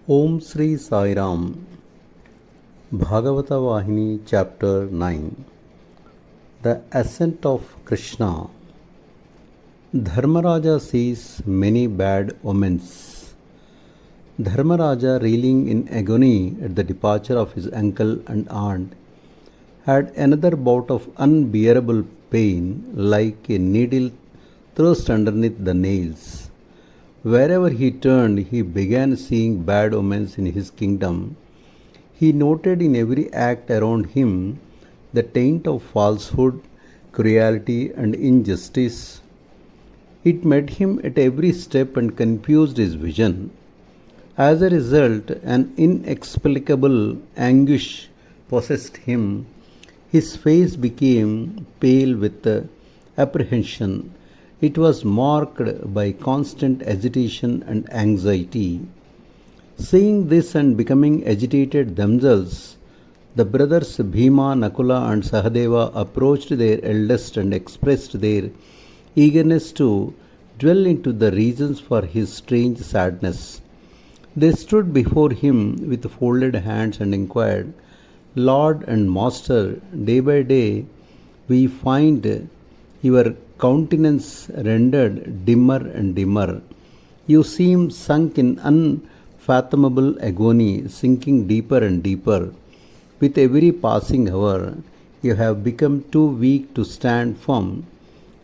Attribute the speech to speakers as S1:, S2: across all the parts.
S1: Om Sri Sai Ram. Bhagavata Vahini Chapter-9. The Ascent of Krishna. Dharmaraja sees many bad omens. Dharmaraja, reeling in agony at the departure of his uncle and aunt, had another bout of unbearable pain like a needle thrust underneath the nails. Wherever he turned, he began seeing bad omens in his kingdom. He noted in every act around him the taint of falsehood, cruelty, and injustice. It met him at every step and confused his vision. As a result, an inexplicable anguish possessed him. His face became pale with apprehension. It was marked by constant agitation and anxiety. Seeing this and becoming agitated themselves, the brothers Bhima, Nakula, and Sahadeva approached their eldest and expressed their eagerness to dwell into the reasons for his strange sadness. They stood before him with folded hands and inquired, Lord and Master, day by day we find your countenance rendered dimmer and dimmer. You seem sunk in unfathomable agony, sinking deeper and deeper. With every passing hour, you have become too weak to stand firm.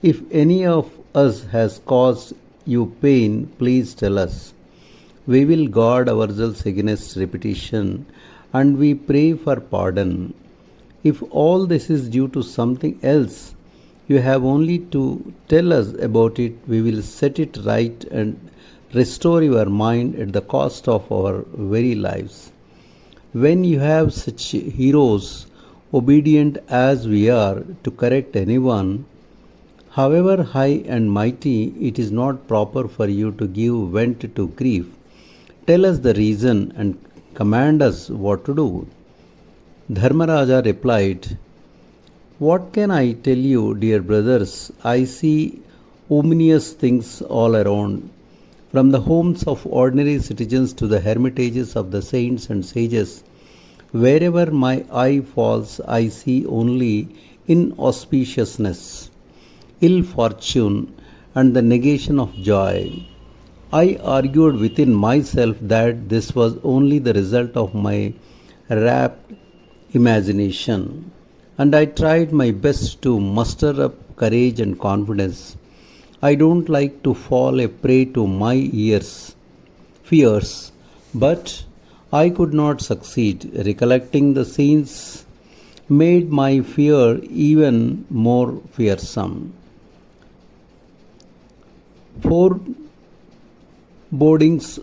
S1: If any of us has caused you pain, please tell us. We will guard ourselves against repetition and we pray for pardon. If all this is due to something else, you have only to tell us about it. We will set it right and restore your mind at the cost of our very lives. When you have such heroes, obedient as we are, to correct anyone, however high and mighty, it is not proper for you to give vent to grief. Tell us the reason and command us what to do. Dharmaraja replied, What can I tell you, dear brothers? I see ominous things all around. From the homes of ordinary citizens to the hermitages of the saints and sages, wherever my eye falls, I see only inauspiciousness, ill fortune, and the negation of joy. I argued within myself that this was only the result of my rapt imagination, and I tried my best to muster up courage and confidence. I don't like to fall a prey to my fears, but I could not succeed. Recollecting the scenes made my fear even more fearsome. Forebodings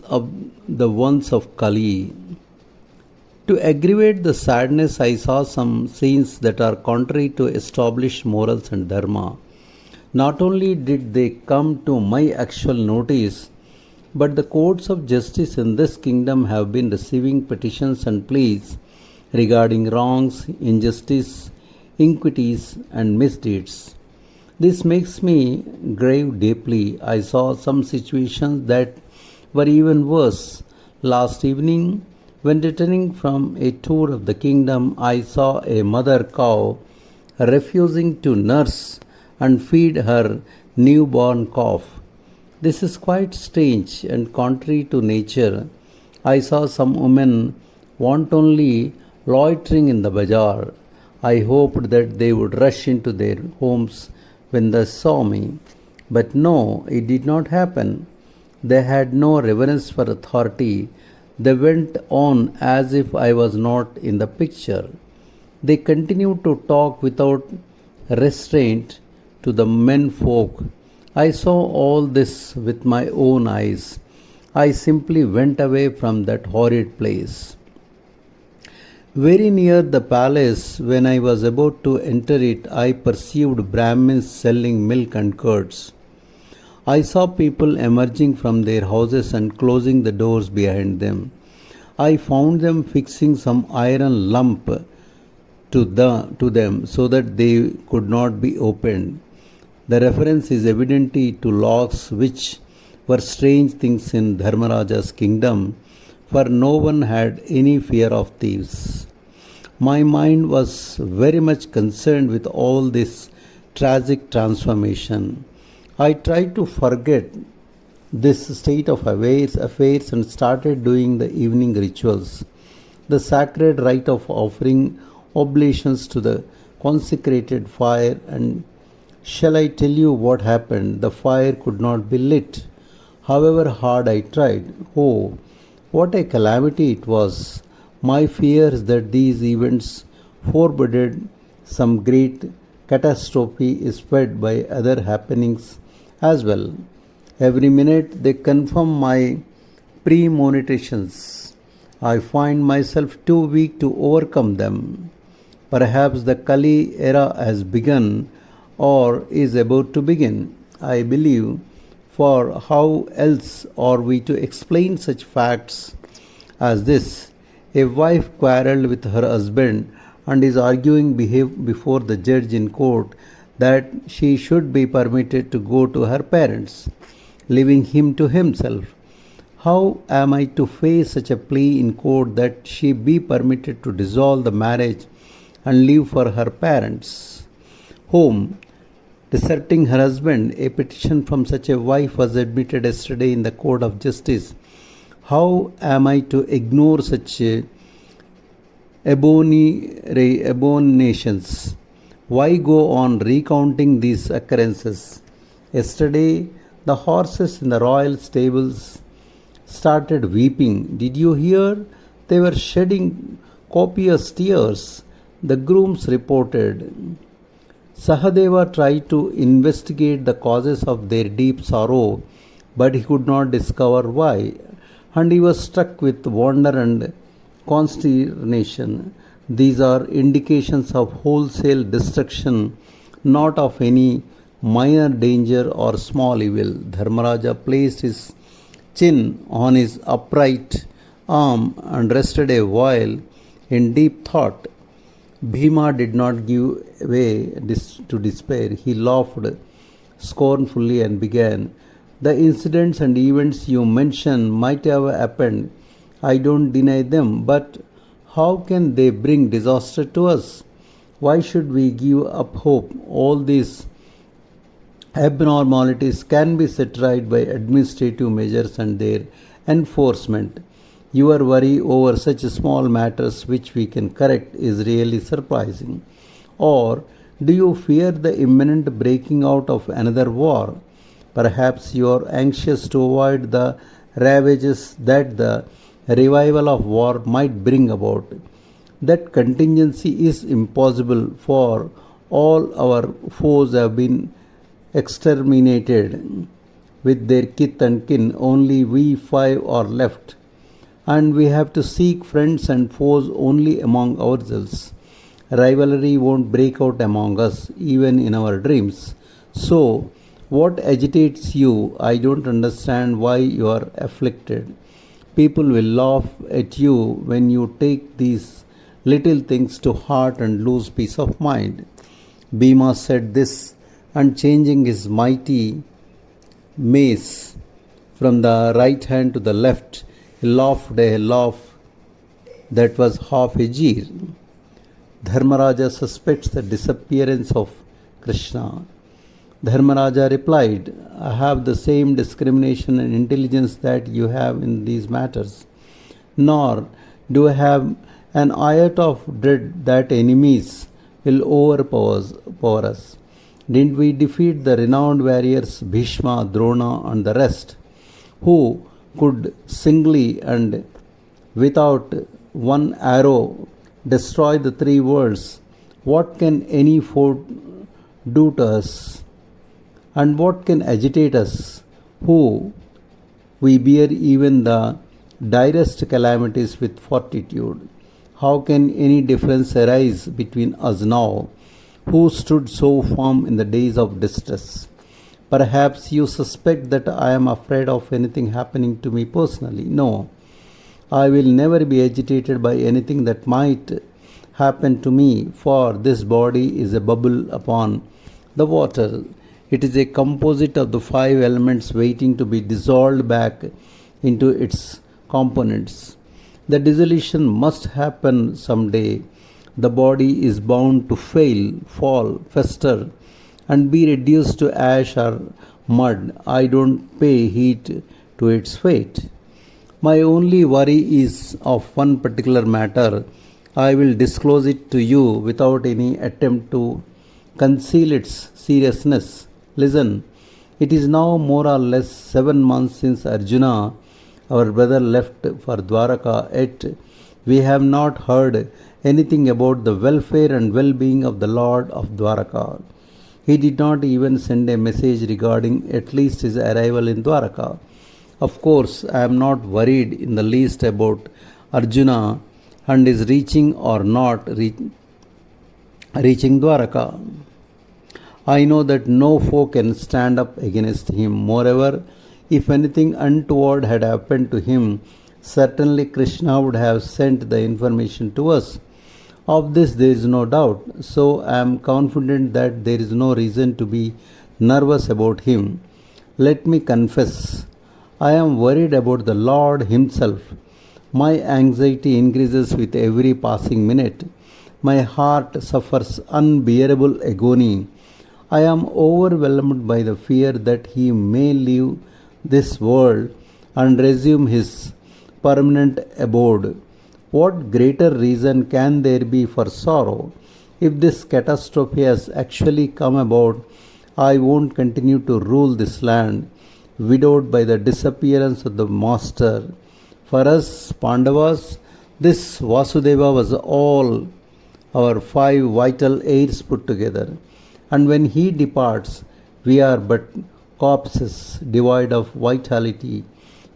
S1: of the ones of Kali. To aggravate the sadness, I saw some scenes that are contrary to established morals and dharma. Not only did they come to my actual notice, but the courts of justice in this kingdom have been receiving petitions and pleas regarding wrongs, injustice, iniquities, and misdeeds. This makes me grieve deeply. I saw some situations that were even worse. Last evening, when returning from a tour of the kingdom, I saw a mother cow refusing to nurse and feed her newborn calf. This is quite strange and contrary to nature. I saw some women wantonly loitering in the bazaar. I hoped that they would rush into their homes when they saw me. But no, it did not happen. They had no reverence for authority. They went on as if I was not in the picture. They continued to talk without restraint to the men folk. I saw all this with my own eyes. I simply went away from that horrid place. Very near the palace, when I was about to enter it, I perceived Brahmins selling milk and curds. I saw people emerging from their houses and closing the doors behind them. I found them fixing some iron lump to them so that they could not be opened. The reference is evidently to locks which were strange things in Dharmaraja's kingdom, for no one had any fear of thieves. My mind was very much concerned with all this tragic transformation. I tried to forget this state of affairs and started doing the evening rituals, the sacred rite of offering oblations to the consecrated fire. And shall I tell you what happened? The fire could not be lit, however hard I tried. Oh, what a calamity it was! My fears that these events foreboded some great catastrophe is fed by other happenings as well. Every minute they confirm my premonitions. I find myself too weak to overcome them. Perhaps the Kali era has begun or is about to begin. I believe, for how else are we to explain such facts as this? A wife quarreled with her husband and is arguing before the judge in court that she should be permitted to go to her parents, leaving him to himself. How am I to face such a plea in court that she be permitted to dissolve the marriage and leave for her parents' home, deserting her husband? A petition from such a wife was admitted yesterday in the court of justice. How am I to ignore such abominations? Why go on recounting these occurrences? Yesterday, the horses in the royal stables started weeping. Did you hear? They were shedding copious tears. The grooms reported. Sahadeva tried to investigate the causes of their deep sorrow, but he could not discover why, and he was struck with wonder and consternation. These are indications of wholesale destruction, not of any minor danger or small evil. Dharmaraja placed his chin on his upright arm and rested a while in deep thought. Bhima did not give way to despair. He laughed scornfully and began, "The incidents and events you mention might have happened. I don't deny them, but how can they bring disaster to us? Why should we give up hope? All these abnormalities can be set right by administrative measures and their enforcement. Your worry over such small matters which we can correct is really surprising. Or do you fear the imminent breaking out of another war? Perhaps you are anxious to avoid the ravages that the revival of war might bring about. That contingency is impossible, for all our foes have been exterminated with their kith and kin. Only we five are left, and we have to seek friends and foes only among ourselves. Rivalry won't break out among us, even in our dreams. So, what agitates you? I don't understand why you are afflicted. People will laugh at you when you take these little things to heart and lose peace of mind." Bhima said this, and changing his mighty mace from the right hand to the left, he laughed a laugh that was half a jeer. Dharmaraja suspects the disappearance of Krishna. Dharmaraja replied, "I have the same discrimination and intelligence that you have in these matters, nor do I have an iota of dread that enemies will overpower us. Didn't we defeat the renowned warriors Bhishma, Drona, and the rest, who could singly and without one arrow destroy the three worlds? What can any foe do to us? And what can agitate us, who we bear even the direst calamities with fortitude? How can any difference arise between us now, who stood so firm in the days of distress? Perhaps you suspect that I am afraid of anything happening to me personally. No, I will never be agitated by anything that might happen to me, for this body is a bubble upon the water. It is a composite of the five elements waiting to be dissolved back into its components. The dissolution must happen someday. The body is bound to fail, fall, fester, and be reduced to ash or mud. I don't pay heed to its fate. My only worry is of one particular matter. I will disclose it to you without any attempt to conceal its seriousness. Listen, it is now more or less 7 months since Arjuna, our brother, left for Dwaraka, yet we have not heard anything about the welfare and well being of the Lord of Dwaraka. He did not even send a message regarding at least his arrival in Dwaraka. Of course, I am not worried in the least about Arjuna and his reaching or not reaching Dwaraka. I know that no foe can stand up against him. Moreover, if anything untoward had happened to him, certainly Krishna would have sent the information to us. Of this there is no doubt. So I am confident that there is no reason to be nervous about him. Let me confess, I am worried about the Lord Himself. My anxiety increases with every passing minute. My heart suffers unbearable agony. I am overwhelmed by the fear that he may leave this world and resume his permanent abode. What greater reason can there be for sorrow? If this catastrophe has actually come about, I won't continue to rule this land, widowed by the disappearance of the master. For us, Pandavas, this Vasudeva was all our 5 vital heirs put together. And when he departs, we are but corpses devoid of vitality.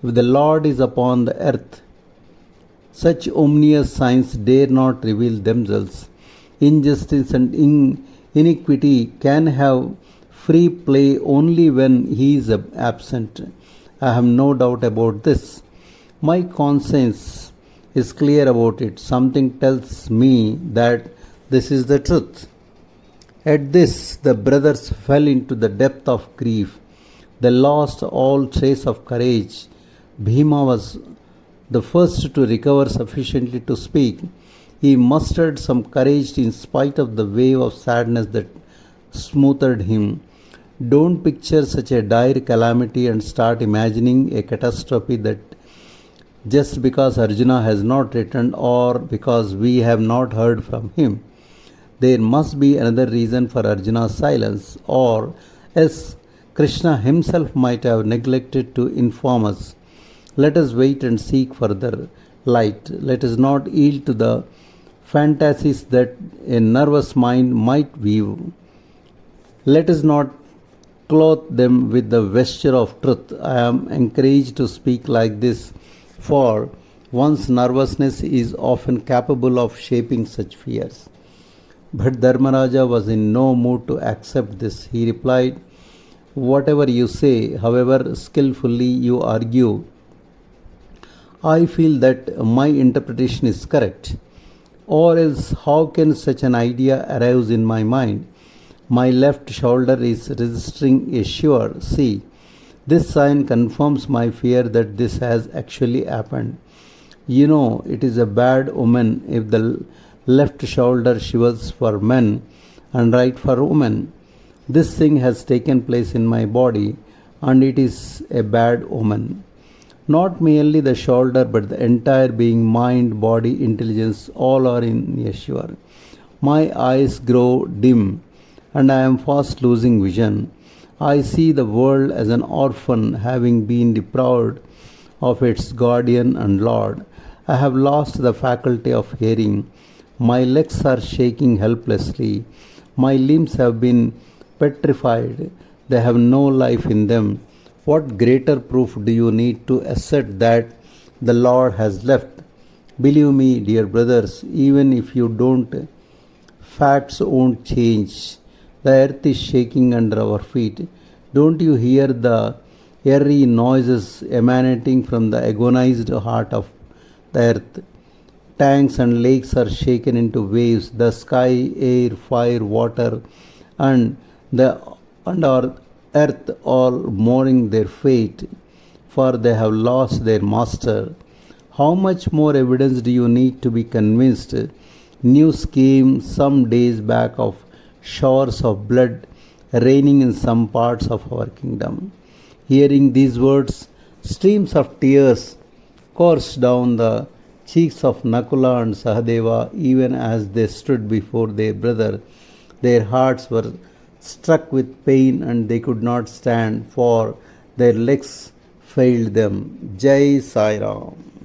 S1: If the Lord is upon the earth, such ominous signs dare not reveal themselves. Injustice and iniquity can have free play only when he is absent. I have no doubt about this. My conscience is clear about it. Something tells me that this is the truth. At this, the brothers fell into the depth of grief. They lost all trace of courage. Bhima was the first to recover sufficiently to speak. He mustered some courage in spite of the wave of sadness that smothered him. Don't picture such a dire calamity and start imagining a catastrophe that just because Arjuna has not returned or because we have not heard from him. There must be another reason for Arjuna's silence, or else Krishna himself might have neglected to inform us. Let us wait and seek further light. Let us not yield to the fantasies that a nervous mind might weave. Let us not clothe them with the vesture of truth. I am encouraged to speak like this, for one's nervousness is often capable of shaping such fears. But Dharmaraja was in no mood to accept this. He replied, "Whatever you say, however skillfully you argue, I feel that my interpretation is correct. Or else, how can such an idea arise in my mind? My left shoulder is registering a sure. See, this sign confirms my fear that this has actually happened. You know, it is a bad omen if the left shoulder shivers for men and right for women. This thing has taken place in my body, and it is a bad omen. Not merely the shoulder, but the entire being, mind, body, intelligence, all are in assure. My eyes grow dim, and I am fast losing vision. I see the world as an orphan having been deprived of its guardian and lord. I have lost the faculty of hearing. My legs are shaking helplessly. My limbs have been petrified. They have no life in them. What greater proof do you need to assert that the Lord has left? Believe me, dear brothers, even if you don't, facts won't change. The earth is shaking under our feet. Don't you hear the eerie noises emanating from the agonized heart of the earth? Tanks and lakes are shaken into waves. The sky, air, fire, water, and our earth are mourning their fate, for they have lost their master. How much more evidence do you need to be convinced? News came some days back of showers of blood raining in some parts of our kingdom. Hearing these words, streams of tears coursed down the cheeks of Nakula and Sahadeva even as they stood before their brother. Their hearts were struck with pain and they could not stand, for their legs failed them. Jai Sai Ram.